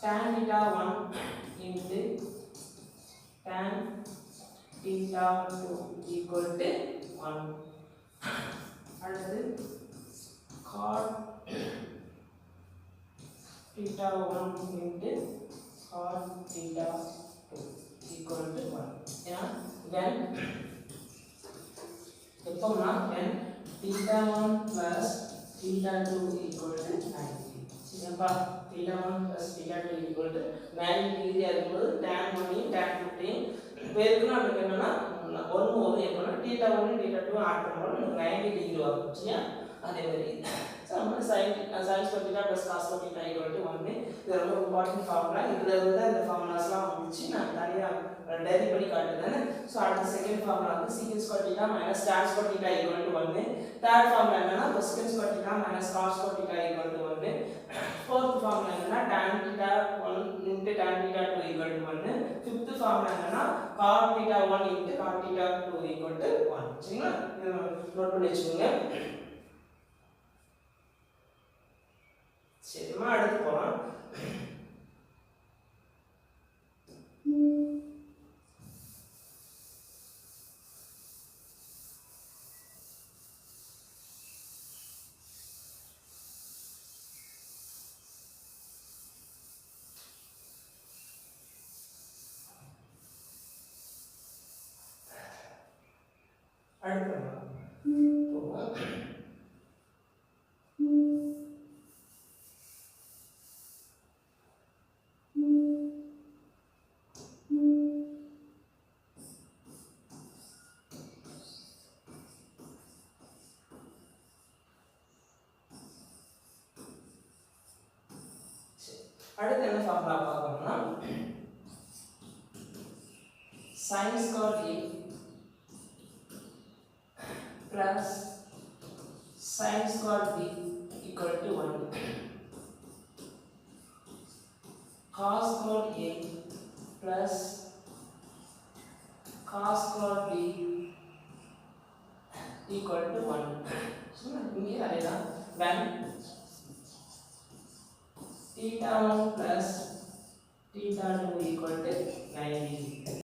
tan theta 1 into tan theta 2 equal to 1. அடுத்து cot theta 1 into cot theta 2 equal to 1. ஏன்னா when எப்போனா when theta 1 plus theta 2 equal to 90. சரிப்பா theta 1 plus theta 2 equal to 90 degree இருக்கும்போது tan 1 tan 15 பேருக்கு நமக்கு என்னன்னா ஒரு எப்போனா theta 1 theta 2 ஆட் பண்ணும்போது நமக்கு 90 டிகிரி வரும். சரியா அதே மாதிரி நம்ம sin square theta plus cos square theta equal to 1 இது ரொம்ப இம்பார்ட்டன்ட் ஃபார்முலா. இதுல இருந்து அந்த ஃபார்முலாஸ்லாம் வந்துச்சு நான் தனியா டெரிவ் பண்ணி காட்டுறேன். சோ அடுத்த செகண்ட் ஃபார்முலா வந்து sec square theta minus tan square theta equal to 1. Third formula என்னன்னா cosec square theta minus cos square theta equal to 1. fourth formula என்னன்னா tan theta 1 into tan theta 2 equal to 1. fifth formula என்னன்னா cot theta 1 into cot theta 2 equal to 1. சரிங்களா இத note பண்ணி வெச்சுக்கோங்க. சரிமா அடுத்து போலாம். அடுத்து அடுத்து என்ன ஃபார்முலா பார்க்கணும்னா sin square a plus sin square b equal to 1. cos square a plus cos square b equal to 1. so இங்கே அதேதான் when theta 1 plus theta 2 equal to 90.